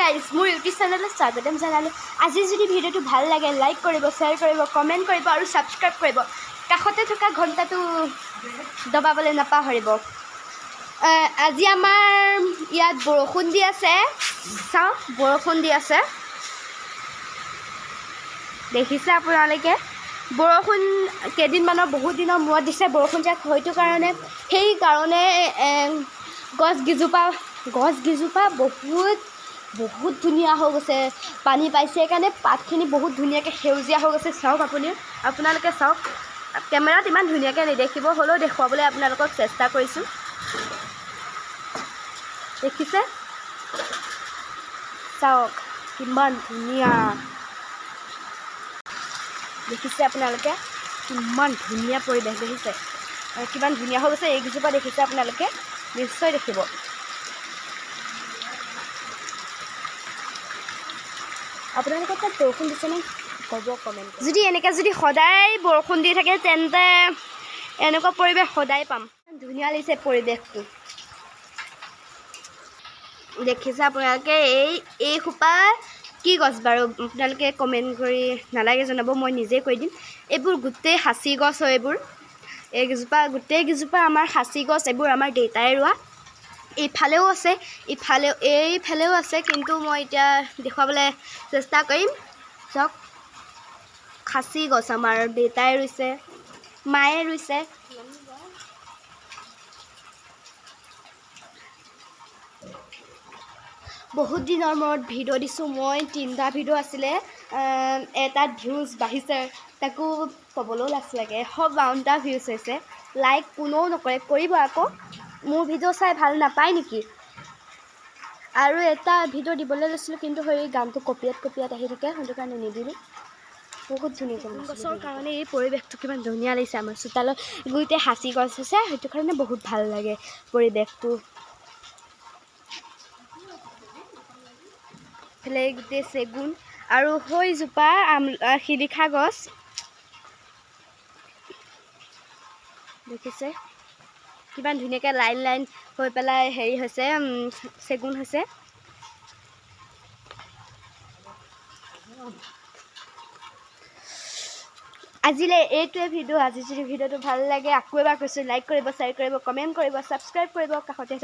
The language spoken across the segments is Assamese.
গাইজ মোৰ ইউটিউব চেনেলত স্বাগতম জনালোঁ। আজি যদি ভিডিঅ'টো ভাল লাগে লাইক কৰিব, শ্বেয়াৰ কৰিব, কমেণ্ট কৰিব আৰু ছাবস্ক্ৰাইব কৰিব। কাষতে থকা ঘণ্টাটো দবাবলৈ নাপাহৰিব। আজি আমাৰ ইয়াত বৰষুণ দি আছে, চাওঁ বৰষুণ দি আছে, দেখিছে আপোনালোকে। বৰষুণ কেইদিনমানৰ বহুত দিনৰ মূৰত দিছে বৰষুণ, যাক হয়তো সেইকাৰণে গছকেইজোপা বহুত ধুনীয়া হৈ গৈছে, পানী পাইছে, সেইকাৰণে পাতখিনি বহুত ধুনীয়াকৈ সেউজীয়া হৈ গৈছে। চাওক আপোনালোকে চাওক, কেমেৰাত ইমান ধুনীয়াকৈ নেদেখিব, হ'লেও দেখুৱাবলৈ আপোনালোকক চেষ্টা কৰিছোঁ। দেখিছে, চাওক কিমান ধুনীয়া, দেখিছে আপোনালোকে কিমান ধুনীয়া পৰিৱেশ, দেখিছে কিমান ধুনীয়া হৈ গৈছে। এইকেইজোপা দেখিছে আপোনালোকে, নিশ্চয় দেখিব। আপোনালোকৰ তাত বৰষুণ দিছেনে ক'ব কমেণ্ট। যদি এনেকৈ সদায় বৰষুণ দি থাকে তেন্তে এনেকুৱা পৰিৱেশ সদায় পাম। ধুনীয়া লাগিছে পৰিৱেশটো, দেখিছে আপোনালোকে। এই সোপা কি গছ বাৰু আপোনালোকে কমেণ্ট কৰি নালাগে জনাব, মই নিজে কৈ দিম। এইবোৰ গোটেই সাঁচি গছ হয়, গোটেইকেইজোপা আমাৰ সাঁচি গছ। এইবোৰ আমাৰ দেউতাই ৰোৱা। এইফালেও আছে, এইফালেও আছে, কিন্তু মই এতিয়া দেখুৱাবলৈ চেষ্টা কৰিম। চাওক খাচী গছ আমাৰ দেউতাই ৰুইছে, মায়ে ৰুইছে। বহুত দিনৰ মূৰত ভিডিঅ' দিছোঁ মই, 3টা ভিডিঅ' আছিলে। এটাত ভিউজ বাঢ়িছে, তাকো ক'বলৈও লাজ লাগে, 152টা ভিউজ হৈছে। লাইক কোনেও নকৰে, কৰিব আকৌ। মোৰ ভিডিঅ' চাই ভাল নাপায় নেকি? আৰু এটা ভিডিঅ' দিবলৈ লৈছিলোঁ, কিন্তু সেই গানটো কপিয়াত আহি থাকে, সেইটো কাৰণে নিদিলোঁ। বহুত ধুনীয়াকৈ গছৰ কাৰণে এই পৰিৱেশটো কিমান ধুনীয়া লাগিছে। আমাৰ চোতালত গোটেই সাঁচি গছ আছে, সেইটো কাৰণে বহুত ভাল লাগে পৰিৱেশটো। এইফালে গোটেই চেগুন আৰু সেইজোপা শিলিখা গছ, দেখিছে কিমান ধুনীয়াকৈ লাইন হৈ পেলাই হেৰি হৈছে, চেগুন হৈছে। আজিলৈ এইটোৱে ভিডিঅ'। আজি যদি ভিডিঅ'টো ভাল লাগে, আকৌ এবাৰ কৈছোঁ, লাইক কৰিব, শ্বেয়াৰ কৰিব, কমেণ্ট কৰিব, ছাবস্ক্ৰাইব কৰিব, কাষতে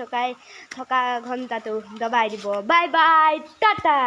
থকা ঘণ্টাটো দবাই দিব। Bye bye, Tata.